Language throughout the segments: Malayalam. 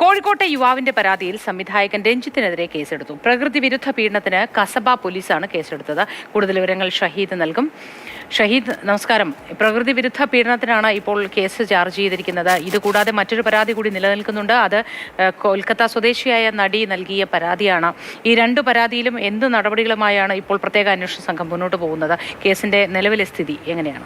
കോഴിക്കോട്ടെ യുവാവിന്റെ പരാതിയിൽ സംവിധായകൻ രഞ്ജിത്തിനെതിരെ കേസെടുത്തു. പ്രകൃതി വിരുദ്ധ പീഡനത്തിന് കസബ പോലീസാണ് കേസെടുത്തത്. കൂടുതൽ വിവരങ്ങൾ ഷഹീദ് നൽകും. ഷഹീദ്, നമസ്കാരം. പ്രകൃതി വിരുദ്ധ പീഡനത്തിനാണ് ഇപ്പോൾ കേസ് ചാർജ് ചെയ്തിരിക്കുന്നത്. ഇതുകൂടാതെ മറ്റൊരു പരാതി കൂടി നിലനിൽക്കുന്നുണ്ട്. അത് കൊൽക്കത്ത സ്വദേശിയായ നടി നൽകിയ പരാതിയാണ്. ഈ രണ്ട് പരാതിയിലും എന്ത് നടപടികളുമായാണ് ഇപ്പോൾ പ്രത്യേക അന്വേഷണ സംഘം മുന്നോട്ട് പോകുന്നത്? കേസിന്റെ നിലവിലെ സ്ഥിതി എങ്ങനെയാണ്?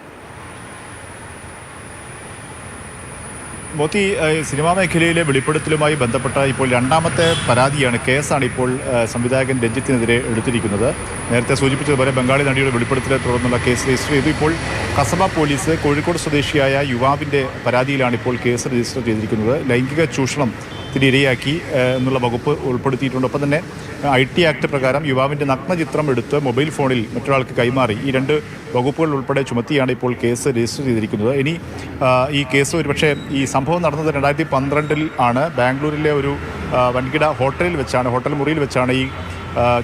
മോത്തി, സിനിമാ മേഖലയിലെ വെളിപ്പെടുത്തലുമായി ബന്ധപ്പെട്ട ഇപ്പോൾ രണ്ടാമത്തെ പരാതിയാണ്, കേസാണ് ഇപ്പോൾ സംവിധായകൻ രഞ്ജിത്തിനെതിരെ എടുത്തിരിക്കുന്നത്. നേരത്തെ സൂചിപ്പിച്ചതുപോലെ ബംഗാളി നടിയുടെ വെളിപ്പെടുത്തലെ തുടർന്നുള്ള കേസ് രജിസ്റ്റർ ചെയ്തു. ഇപ്പോൾ കസബ പോലീസ് കോഴിക്കോട് സ്വദേശിയായ യുവാവിൻ്റെ പരാതിയിലാണ് ഇപ്പോൾ കേസ് രജിസ്റ്റർ ചെയ്തിരിക്കുന്നത്. ലൈംഗിക ചൂഷണത്തിന് ഇരയാക്കി എന്നുള്ള വകുപ്പ് ഉൾപ്പെടുത്തിയിട്ടുണ്ട്. ഒപ്പം തന്നെ IT ആക്ട് പ്രകാരം യുവാവിൻ്റെ നഗ്നചിത്രം എടുത്ത് മൊബൈൽ ഫോണിൽ മറ്റൊരാൾക്ക് കൈമാറി, ഈ രണ്ട് വകുപ്പുകൾ ഉൾപ്പെടെ ചുമത്തിയാണ് ഇപ്പോൾ കേസ് രജിസ്റ്റർ ചെയ്തിരിക്കുന്നത്. ഇനി ഈ കേസ് ഒരുപക്ഷെ ഈ സംഭവം നടന്നത് 2012 ആണ്. ബാംഗ്ലൂരിലെ ഒരു വൻകിട ഹോട്ടൽ മുറിയിൽ വെച്ചാണ് ഈ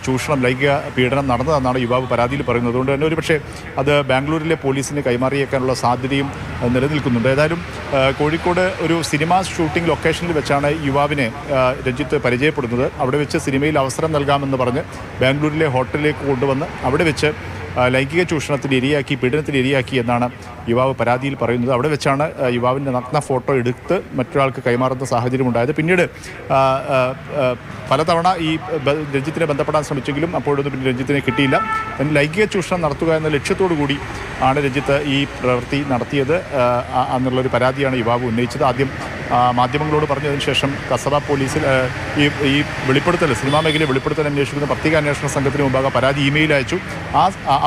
ചൂഷണം, ലൈംഗിക പീഡനം നടന്നതെന്നാണ് യുവാവ് പരാതിയിൽ പറയുന്നത്. അതുകൊണ്ട് തന്നെ ഒരുപക്ഷെ അത് ബാംഗ്ലൂരിലെ പോലീസിന് കൈമാറിയേക്കാനുള്ള സാധ്യതയും നിലനിൽക്കുന്നുണ്ട്. ഏതായാലും കോഴിക്കോട് ഒരു സിനിമ ഷൂട്ടിംഗ് ലൊക്കേഷനിൽ വെച്ചാണ് യുവാവിനെ രഞ്ജിത്ത് പരിചയപ്പെടുന്നത്. അവിടെ വെച്ച് സിനിമയിൽ അവസരം നൽകാമെന്ന് പറഞ്ഞ് ബാംഗ്ലൂരിലെ ഹോട്ടലിലേക്ക് കൊണ്ടുവന്ന് അവിടെ വെച്ച് ലൈംഗിക ചൂഷണത്തിന് ഇരയാക്കി, പീഡനത്തിന് ഇരയാക്കി എന്നാണ് യുവാവ് പരാതിയിൽ പറയുന്നത്. അവിടെ വെച്ചാണ് യുവാവിൻ്റെ നഗ്ന ഫോട്ടോ എടുത്ത് മറ്റൊരാൾക്ക് കൈമാറുന്ന സാഹചര്യം ഉണ്ടായത്. പിന്നീട് പലതവണ ഈ രഞ്ജിത്തിനെ ബന്ധപ്പെടാൻ ശ്രമിച്ചെങ്കിലും അപ്പോഴൊന്നും പിന്നെ രഞ്ജിത്തിനെ കിട്ടിയില്ല. ലൈംഗിക ചൂഷണം നടത്തുക എന്ന ലക്ഷ്യത്തോടു കൂടി ആണ് രഞ്ജിത്ത് ഈ പ്രവൃത്തി നടത്തിയത് എന്നുള്ളൊരു പരാതിയാണ് യുവാവ് ഉന്നയിച്ചത്. ആദ്യം മാധ്യമങ്ങളോട് പറഞ്ഞതിന് ശേഷം കസബ പോലീസിൽ ഈ വെളിപ്പെടുത്തൽ, സിനിമാ മേഖലയിൽ വെളിപ്പെടുത്തൽ അന്വേഷിക്കുന്ന പ്രത്യേക അന്വേഷണ സംഘത്തിന് മുമ്പാകെ പരാതി ഇമെയിൽ അയച്ചു.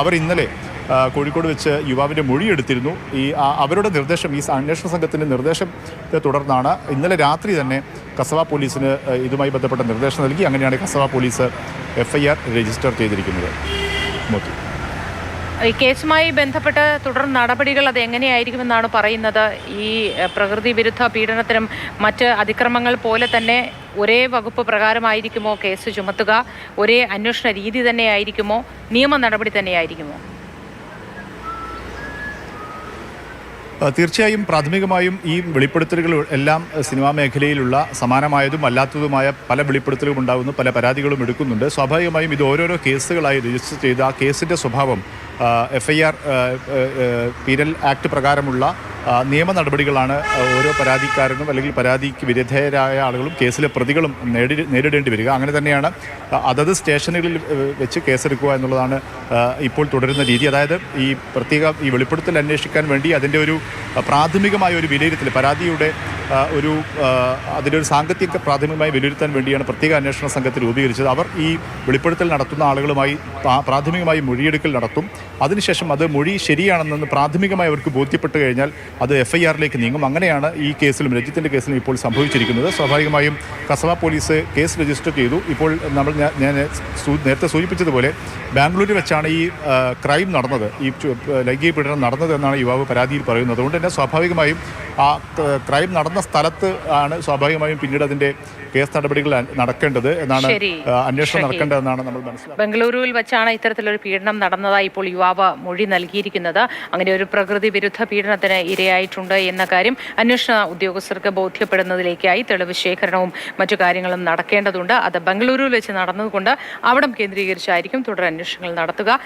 അവർ ഇന്നലെ കോഴിക്കോട് വെച്ച് യുവാവിൻ്റെ മൊഴിയെടുത്തിരുന്നു. അവരുടെ നിർദ്ദേശം, ഈ അന്വേഷണ സംഘത്തിൻ്റെ നിർദ്ദേശത്തെ തുടർന്നാണ് ഇന്നലെ രാത്രി തന്നെ കസബ പോലീസിന് ഇതുമായി ബന്ധപ്പെട്ട നിർദ്ദേശം നൽകി. അങ്ങനെയാണ് കസബ പോലീസ് FIR രജിസ്റ്റർ ചെയ്തിരിക്കുന്നത്. ഈ കേസുമായി ബന്ധപ്പെട്ട തുടർ നടപടികൾ അത് എങ്ങനെയായിരിക്കുമെന്നാണ് പറയുന്നത്? ഈ പ്രകൃതി വിരുദ്ധ പീഡനത്തിനും മറ്റ് അതിക്രമങ്ങൾ പോലെ തന്നെ ഒരേ വകുപ്പ് പ്രകാരമായിരിക്കുമോ കേസ് ചുമത്തുക? ഒരേ അന്വേഷണ രീതി തന്നെയായിരിക്കുമോ? നിയമ നടപടി തന്നെയായിരിക്കുമോ? തീർച്ചയായും പ്രാഥമികമായും ഈ വെളിപ്പെടുത്തലുകൾ എല്ലാം സിനിമാ മേഖലയിലുള്ള സമാനമായതും അല്ലാത്തതുമായ പല വെളിപ്പെടുത്തലുകളും ഉണ്ടാകുന്നു, പല പരാതികളും എടുക്കുന്നുണ്ട്. സ്വാഭാവികമായും ഇത് ഓരോരോ കേസുകളായി രജിസ്റ്റർ ചെയ്ത് ആ കേസിൻ്റെ സ്വഭാവം FIR പീനൽ ആക്ട് പ്രകാരമുള്ള നിയമ നടപടികളാണ് ഓരോ പരാതിക്കാരനും അല്ലെങ്കിൽ പരാതിക്ക് വിധേയരായ ആളുകളും കേസിലെ പ്രതികളും നേരിടേണ്ടി വരിക. അങ്ങനെ തന്നെയാണ് അതത് സ്റ്റേഷനുകളിൽ വെച്ച് കേസെടുക്കുക എന്നുള്ളതാണ് ഇപ്പോൾ തുടരുന്ന രീതി. അതായത് ഈ വെളിപ്പെടുത്തൽ അന്വേഷിക്കാൻ വേണ്ടി അതിൻ്റെ ഒരു പ്രാഥമികമായ ഒരു വിലയിരുത്തൽ, പരാതിയുടെ അതിൻ്റെ ഒരു സാങ്കേതിക പ്രാഥമികമായി വിലയിരുത്താൻ വേണ്ടിയാണ് പ്രത്യേക അന്വേഷണ സംഘത്തെ രൂപീകരിച്ചത്. അവർ ഈ വെളിപ്പെടുത്തൽ നടത്തുന്ന ആളുകളുമായി പ്രാഥമികമായി മൊഴിയെടുക്കൽ നടത്തും. അതിനുശേഷം അത് മൊഴി ശരിയാണെന്ന് പ്രാഥമികമായി അവർക്ക് ബോധ്യപ്പെട്ട് കഴിഞ്ഞാൽ അത് FIRലേക്ക് നീങ്ങും. അങ്ങനെയാണ് ഈ കേസിലും, രഞ്ജിത്തിൻ്റെ കേസിലും ഇപ്പോൾ സംഭവിച്ചിരിക്കുന്നത്. സ്വാഭാവികമായും കസബ പോലീസ് കേസ് രജിസ്റ്റർ ചെയ്തു. ഇപ്പോൾ ഞാൻ നേരത്തെ സൂചിപ്പിച്ചതുപോലെ ബാംഗ്ലൂരിൽ വെച്ചാണ് ഈ ക്രൈം നടന്നത്, ഈ ലൈംഗിക പീഡനം നടന്നത് എന്നാണ് യുവാവ് പരാതിയിൽ പറയുന്നത്. അതുകൊണ്ട് തന്നെ സ്വാഭാവികമായും ആ ക്രൈം നടന്ന സ്ഥലത്ത് ആണ് സ്വാഭാവികമായും പിന്നീട് അതിൻ്റെ കേസ് നടപടികൾ നടക്കേണ്ടത് എന്നാണ്, അന്വേഷണം നടക്കേണ്ടതെന്നാണ് നമ്മൾ മനസ്സിലാക്കുന്നത്. ബംഗളൂരുവിൽ വെച്ചാണ് ഇത്തരത്തിലൊരു പീഡനം നടന്നതായി ഇപ്പോൾ യുവാവ് മൊഴി നൽകിയിരിക്കുന്നത്. അങ്ങനെ ഒരു പ്രകൃതി വിരുദ്ധ പീഡനത്തിന് ഇരയായിട്ടുണ്ട് എന്ന കാര്യം അന്വേഷണ ഉദ്യോഗസ്ഥർക്ക് ബോധ്യപ്പെടുന്നതിലേക്കായി തെളിവ് ശേഖരണവും മറ്റു കാര്യങ്ങളും നടക്കേണ്ടതുണ്ട്. അത് ബംഗളൂരുവിൽ വെച്ച് നടന്നതുകൊണ്ട് അവിടം കേന്ദ്രീകരിച്ചായിരിക്കും തുടർ അന്വേഷണങ്ങൾ നടത്തുക.